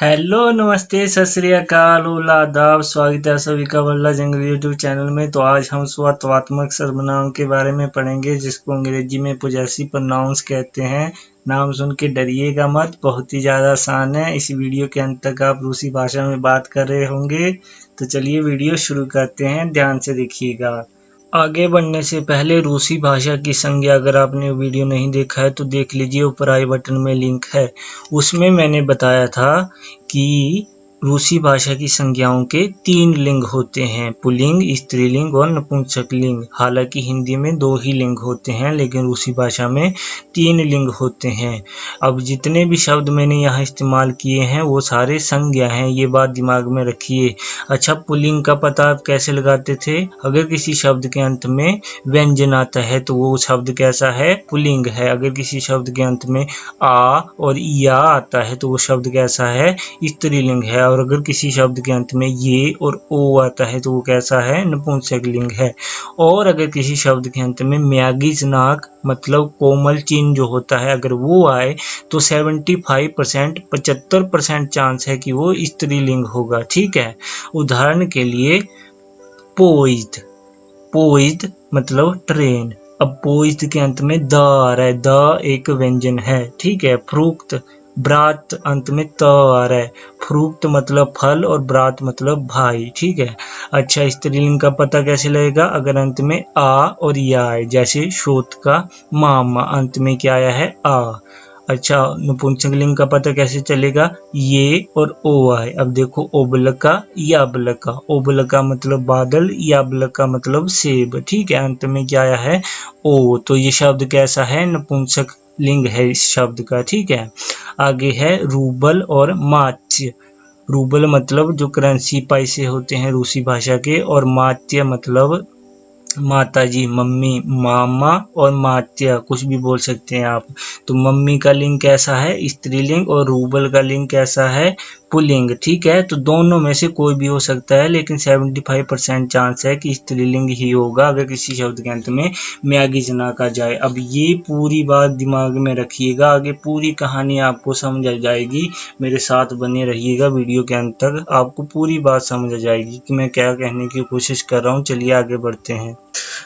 Hello नमस्ते सत श्री अकाल ओल आदाब। स्वागत है सभी का वल्ला जंगल यूट्यूब चैनल में। तो आज हम स्वत्वात्मक सर्वनाम के बारे में पढ़ेंगे, जिसको अंग्रेजी में पोजेसिव प्रोनाउंस कहते हैं। नाम सुन के डरिएगा मत, बहुत ही ज़्यादा आसान है। इस वीडियो के अंत तक आप रूसी भाषा में बात कर रहे होंगे। तो चलिए वीडियो शुरू करते हैं, ध्यान से देखिएगा। आगे बढ़ने से पहले रूसी भाषा की संज्ञा, अगर आपने वीडियो नहीं देखा है तो देख लीजिए, ऊपर आई बटन में लिंक है। उसमें मैंने बताया था कि रूसी भाषा की संज्ञाओं के 3 लिंग होते हैं, पुल्लिंग, स्त्रीलिंग और नपुंसक लिंग। हालांकि हिंदी में 2 ही लिंग होते हैं, लेकिन रूसी भाषा में 3 लिंग होते हैं। अब जितने भी शब्द मैंने यहाँ इस्तेमाल किए हैं वो सारे संज्ञा हैं, ये बात दिमाग में रखिए। अच्छा, पुल्लिंग का पता आप कैसे लगाते थे? अगर किसी शब्द के अंत में व्यंजन आता है तो वो शब्द कैसा है? पुल्लिंग है। अगर किसी शब्द के अंत में आ और या आता है तो वो शब्द कैसा है? स्त्रीलिंग है। और अगर किसी शब्द के अंत में ये और ओ आता है तो वो कैसा है? नपुंसक लिंग है। और अगर किसी शब्द के अंत में म्यागिजनाक मतलब कोमल चिन्ह जो होता है, अगर वो आए तो 75% 75% चांस है कि वो स्त्रीलिंग होगा। ठीक है, उदाहरण के लिए पोइज्ड, पोइज्ड मतलब ट्रेन। अब पोइज्ड के अंत में द आ रहा है, द एक व्यंजन है। ठीक है, फ्रूक्त, ब्रात अंत में त आ रहा है, फ्रूक्त मतलब फल और ब्रात मतलब भाई। ठीक है। अच्छा, स्त्रीलिंग का पता कैसे लगेगा? अगर अंत में आ और या आए, जैसे शोध का मामा, अंत में क्या आया है? आ। अच्छा, नपुंसक लिंग का पता कैसे चलेगा? ये और ओ आए। अब देखो, ओबलका याबलका, ओबलका मतलब बादल, याबलका मतलब सेब। ठीक है, अंत में क्या आया है? ओ। तो ये शब्द कैसा है? नपुंसक लिंग है इस शब्द का। ठीक है, आगे है रूबल और मात्स्य। रूबल मतलब जो करेंसी पैसे होते हैं रूसी भाषा के, और मात्स्य मतलब माता जी, मम्मी, मामा और मात्या, कुछ भी बोल सकते हैं आप। तो मम्मी का लिंग कैसा है? स्त्रीलिंग, और रूबल का लिंग कैसा है? पुल्लिंग। ठीक है, तो दोनों में से कोई भी हो सकता है, लेकिन 75% चांस है कि स्त्रीलिंग ही होगा अगर किसी शब्द के अंत में म्यागिजना आ जाए। अब ये पूरी बात दिमाग में रखिएगा, आगे पूरी कहानी आपको समझ आ जाएगी। मेरे साथ बने रहिएगा, वीडियो के अंत तक आपको पूरी बात समझ आ जाएगी कि मैं क्या कहने की कोशिश कर रहा हूँ। चलिए आगे बढ़ते हैं।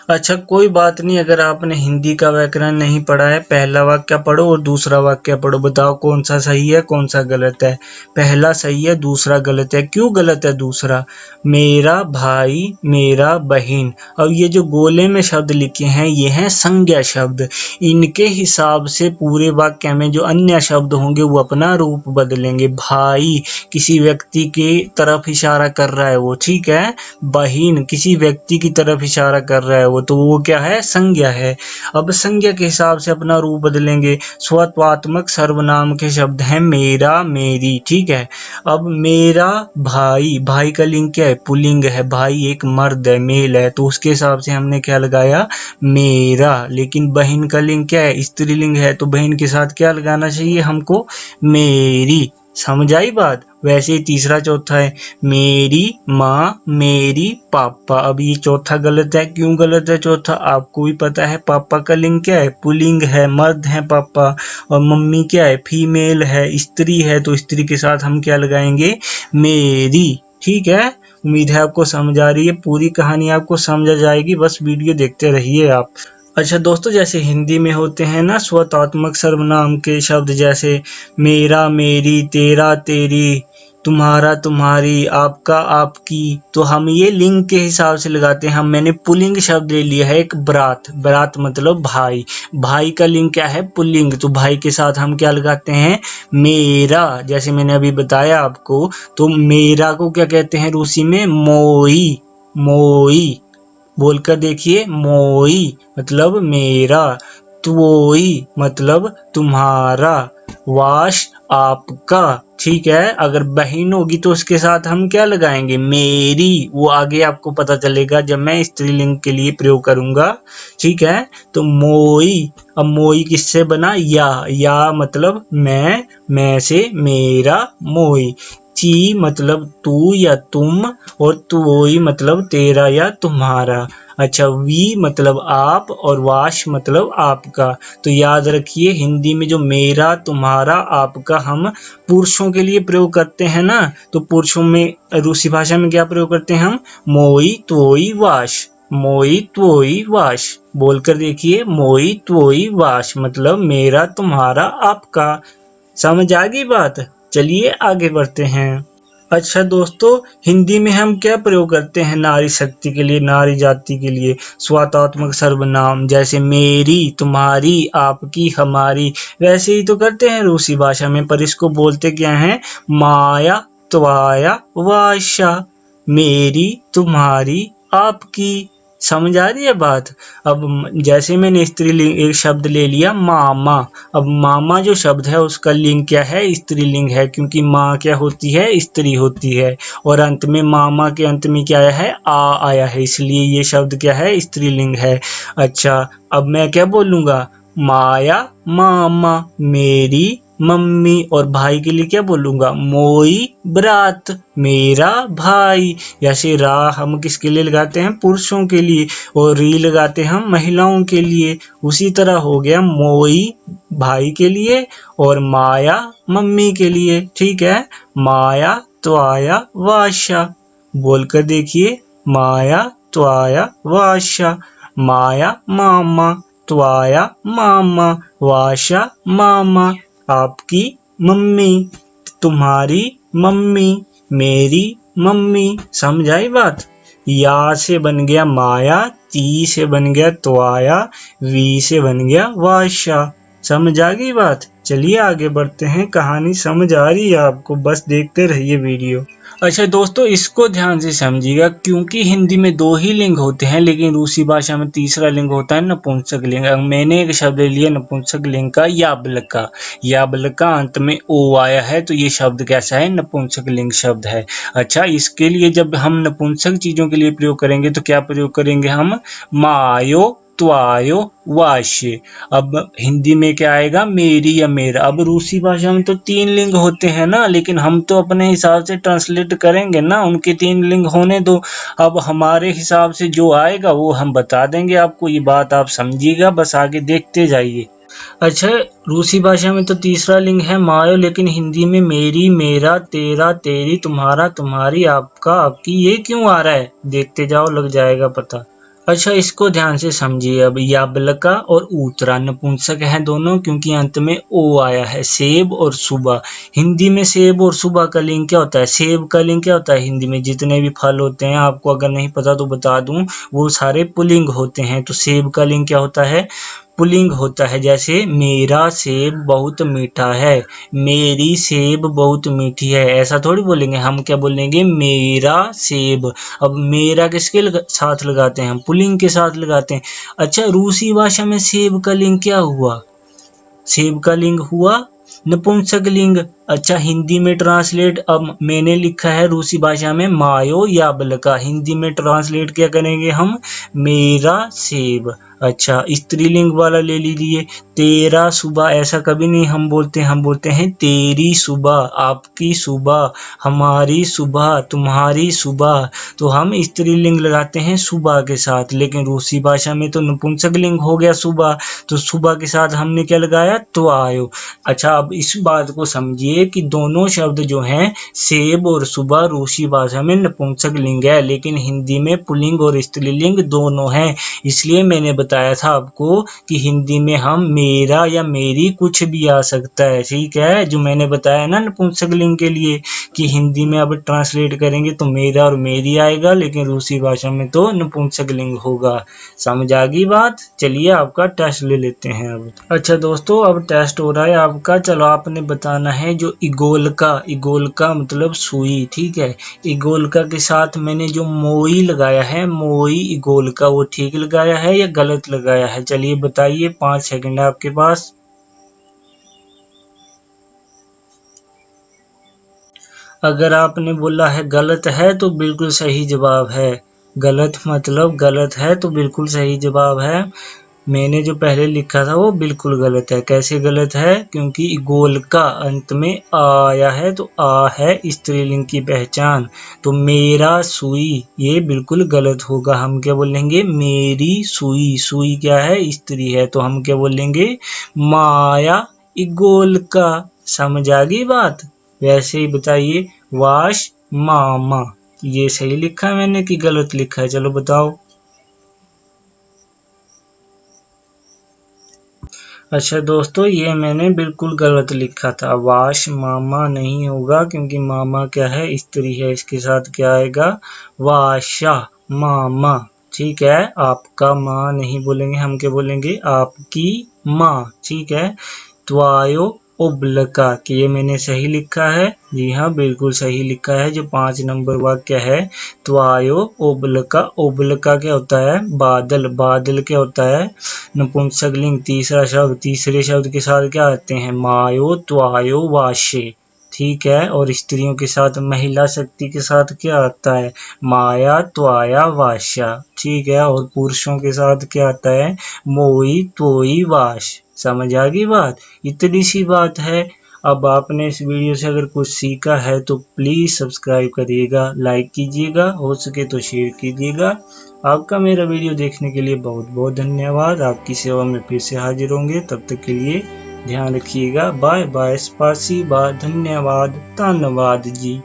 अच्छा, कोई बात नहीं, अगर आपने हिंदी का व्याकरण नहीं पढ़ा है, पहला वाक्य पढ़ो और दूसरा वाक्य पढ़ो, बताओ कौन सा सही है कौन सा गलत है। पहला सही है, दूसरा गलत है। क्यों गलत है दूसरा? मेरा भाई, मेरा बहन। अब ये जो गोले में शब्द लिखे हैं ये हैं संज्ञा शब्द। इनके हिसाब से पूरे वाक्य में जो अन्य शब्द होंगे वो अपना रूप बदलेंगे। भाई किसी व्यक्ति की तरफ इशारा कर रहा है वो, ठीक है। बहन किसी व्यक्ति की तरफ इशारा कर रहा है वो, तो वो क्या है? संज्ञा है। अब संज्ञा के हिसाब से अपना रूप बदलेंगे। स्वत्वात्मक सर्वनाम के शब्द हैं मेरा, मेरी। ठीक है, अब मेरा भाई, भाई का लिंग क्या है? पुल्लिंग है। भाई एक मर्द है, मेल है, तो उसके हिसाब से हमने क्या लगाया? मेरा। लेकिन बहन का लिंग क्या है? स्त्रीलिंग है, तो बहन के साथ क्या लगाना चाहिए हमको? मेरी। समझ आई बात? वैसे ही तीसरा चौथा है मेरी माँ, मेरी पापा। अब ये चौथा गलत है। क्यों गलत है चौथा? आपको भी पता है पापा का लिंग क्या है? पुल्लिंग है, मर्द है पापा। और मम्मी क्या है? फीमेल है, स्त्री है, तो स्त्री के साथ हम क्या लगाएंगे? मेरी। ठीक है, उम्मीद है आपको समझ आ रही है। पूरी कहानी आपको समझ आ जाएगी, बस वीडियो देखते रहिए आप। अच्छा दोस्तों, जैसे हिंदी में होते हैं ना स्वतात्मक सर्वनाम के शब्द, जैसे मेरा, मेरी, तेरा, तेरी, तुम्हारा, तुम्हारी, आपका, आपकी, तो हम ये लिंग के हिसाब से लगाते हैं। मैंने पुल्लिंग शब्द ले लिया है एक ब्रात, ब्रात मतलब भाई। भाई का लिंग क्या है? पुल्लिंग, तो भाई के साथ हम क्या लगाते हैं? मेरा। जैसे मैंने अभी बताया आपको, तो मेरा को क्या कहते हैं रूसी में? मोई। मोई बोलकर देखिए, मोई मतलब मेरा, त्वोई मतलब तुम्हारा, वाश आपका। ठीक है, अगर बहन होगी तो उसके साथ हम क्या लगाएंगे? मेरी। वो आगे आपको पता चलेगा जब मैं स्त्रीलिंग के लिए प्रयोग करूंगा। ठीक है, तो मोई। अब मोई किससे बना? या मतलब मैं से मेरा, मोई। ची मतलब तू या तुम, और तुओई मतलब तेरा या तुम्हारा। अच्छा, वी मतलब आप और वाश मतलब आपका। तो याद रखिए, हिंदी में जो मेरा, तुम्हारा, आपका हम पुरुषों के लिए प्रयोग करते हैं ना, तो पुरुषों में रूसी भाषा में क्या प्रयोग करते हैं हम? मोई त्वोई वाश। मोई त्वोई वाश बोलकर देखिए, मोई त्वोई वाश मतलब मेरा, तुम्हारा, आपका। समझ आ गई बात? चलिए आगे बढ़ते हैं। अच्छा दोस्तों, हिंदी में हम क्या प्रयोग करते हैं नारी शक्ति के लिए, नारी जाति के लिए? स्वातात्मक सर्वनाम, जैसे मेरी, तुम्हारी, आपकी, हमारी। वैसे ही तो करते हैं रूसी भाषा में, पर इसको बोलते क्या है? माया, त्वाया, वाशा। मेरी, तुम्हारी, आपकी। समझ आ रही है बात? अब जैसे मैंने स्त्रीलिंग एक शब्द ले लिया मामा। अब मामा जो शब्द है उसका लिंग क्या है? स्त्रीलिंग है, क्योंकि माँ क्या होती है? स्त्री होती है। और अंत में मामा के अंत में क्या आया है? आ आया है, इसलिए ये शब्द क्या है? स्त्रीलिंग है। अच्छा, अब मैं क्या बोलूंगा? माया मामा, मेरी मम्मी, और भाई के लिए क्या बोलूंगा? मोई ब्रात, मेरा भाई। जैसे रा हम किसके लिए लगाते हैं? पुरुषों के लिए, और री लगाते हैं हम महिलाओं के लिए। उसी तरह हो गया मोई भाई के लिए और माया मम्मी के लिए। ठीक है, माया त्वाया वाशा बोलकर देखिए, माया त्वाया वाशा। माया मामा, त्वाया मामा, वाशा मामा। आपकी मम्मी, तुम्हारी मम्मी, मेरी मम्मी। समझ आई बात? या से बन गया माया, ती से बन गया त्वाया, वी से बन गया वाशा। समझ आ गई बात? चलिए आगे बढ़ते हैं। कहानी समझ आ रही है आपको? बस देखते रहिए वीडियो। अच्छा दोस्तों, इसको ध्यान से समझिएगा, क्योंकि हिंदी में दो ही लिंग होते हैं, लेकिन रूसी भाषा में तीसरा लिंग होता है नपुंसक लिंग। मैंने एक शब्द लिया नपुंसक लिंग का, याबलका। याबलका अंत में ओ आया है, तो ये शब्द कैसा है? नपुंसक लिंग शब्द है। अच्छा, इसके लिए जब हम नपुंसक चीजों के लिए प्रयोग करेंगे तो क्या प्रयोग करेंगे हम? मायो त्वायो वाश्य। अब हिंदी में क्या आएगा? मेरी या मेरा। अब रूसी भाषा में तो तीन लिंग होते हैं ना, लेकिन हम तो अपने हिसाब से ट्रांसलेट करेंगे ना, उनके तीन लिंग होने दो। अब हमारे हिसाब से जो आएगा वो हम बता देंगे आपको। ये बात आप समझिएगा, बस आगे देखते जाइए। अच्छा, रूसी भाषा में तो तीसरा लिंग है मायो, लेकिन हिंदी में मेरी, मेरा, तेरा, तेरी, तुम्हारा, तुम्हारी, आपका, आपकी, ये क्यों आ रहा है? देखते जाओ, लग जाएगा पता। अच्छा, इसको ध्यान से समझिए। अब याबलका और ऊतरा नपुंसक हैं दोनों, क्योंकि अंत में ओ आया है। सेब और सुबह, हिंदी में सेब और सुबह का लिंग क्या होता है? सेब का लिंग क्या होता है हिंदी में? जितने भी फल होते हैं, आपको अगर नहीं पता तो बता दूं, वो सारे पुल्लिंग होते हैं। तो सेब का लिंग क्या होता है? पुल्लिंग होता है। जैसे मेरा सेब बहुत मीठा है, मेरी सेब बहुत मीठी है, ऐसा थोड़ी बोलेंगे। हम क्या बोलेंगे? मेरा सेब। अब मेरा किसके साथ लगाते हैं हम? पुल्लिंग के साथ लगाते हैं। अच्छा, रूसी भाषा में सेब का लिंग क्या हुआ? सेब का लिंग हुआ नपुंसक लिंग। अच्छा, हिंदी में ट्रांसलेट अब मैंने लिखा है रूसी भाषा में मायो याबलका, हिंदी में ट्रांसलेट क्या करेंगे हम? मेरा सेब। अच्छा, स्त्रीलिंग वाला ले लीजिए, तेरा सुबह। ऐसा कभी नहीं हम बोलते, हम बोलते हैं तेरी सुबह, आपकी सुबह, हमारी सुबह, तुम्हारी सुबह। तो हम स्त्रीलिंग लगाते हैं सुबह के साथ, लेकिन रूसी भाषा में तो नपुंसक लिंग हो गया सुबह, तो सुबह के साथ हमने क्या लगाया? तो आयो। अच्छा, अब इस बात को समझिए कि दोनों शब्द जो हैं सेब और सुबह रूसी भाषा में नपुंसक लिंग है, लेकिन हिंदी में पुल्लिंग और स्त्रीलिंग दोनों हैं। इसलिए मैंने बताया था आपको कि हिंदी में हम मेरा या मेरी कुछ भी आ सकता है। ठीक है, जो मैंने बताया ना नपुंसक लिंग के लिए कि हिंदी में अब ट्रांसलेट करेंगे तो मेरा और मेरी आएगा, लेकिन रूसी भाषा में तो नपुंसक लिंग होगा। समझ आ गई बात? चलिए आपका टेस्ट ले लेते हैं अब। अच्छा दोस्तों, अब टेस्ट हो रहा है आपका। चलो, आपने बताना है जो इगोलका, इगोलका मतलब सुई। ठीक है, इगोलका के साथ मैंने जो मोई लगाया है, मोई इगोलका, वो ठीक लगाया है या गलत लगाया है? चलिए बताइए, 5 सेकंड आपके पास। अगर आपने बोला है गलत है तो बिल्कुल सही जवाब है। गलत मतलब गलत है तो बिल्कुल सही जवाब है। मैंने जो पहले लिखा था वो बिल्कुल गलत है। कैसे गलत है? क्योंकि गोल का अंत में आ आया है, तो आ है स्त्रीलिंग की पहचान। तो मेरा सुई ये बिल्कुल गलत होगा। हम क्या बोलेंगे? मेरी सुई। सुई क्या है? स्त्री है, तो हम क्या बोलेंगे? माया गोल का। समझ आ गई बात? वैसे ही बताइए, वाश मामा, ये सही लिखा है मैंने कि गलत लिखा है? चलो बताओ। अच्छा दोस्तों, ये मैंने बिल्कुल गलत लिखा था। वाश मामा नहीं होगा, क्योंकि मामा क्या है? स्त्री है। इसके साथ क्या आएगा? वाशा मामा। ठीक है, आपका माँ नहीं बोलेंगे, हम क्या बोलेंगे? आपकी माँ। ठीक है। त्वायो उबलका, कि ये मैंने सही लिखा है? जी हाँ, बिल्कुल सही लिखा है। जो 5 नंबर वाक्य है, त्वायो उबलका। उबलका क्या होता है? बादल। बादल क्या होता है? नपुंसकलिंग। तीसरा शब्द, तीसरे शब्द के साथ क्या आते हैं? मायो त्वायो वाशे। ठीक है। और स्त्रियों के साथ, महिला शक्ति के साथ क्या आता है? माया त्वाया वाशा। ठीक है। और पुरुषों के साथ क्या आता है? मोई त्वोई वाश। समझ आ गई बात? इतनी सी बात है। अब आपने इस वीडियो से अगर कुछ सीखा है तो प्लीज़ सब्सक्राइब करिएगा, लाइक कीजिएगा, हो सके तो शेयर कीजिएगा। आपका मेरा वीडियो देखने के लिए बहुत बहुत धन्यवाद। आपकी सेवा में फिर से हाजिर होंगे। तब तक के लिए ध्यान रखिएगा। बाय बाय, स्पासीबा, धन्यवाद, धन्यवाद जी।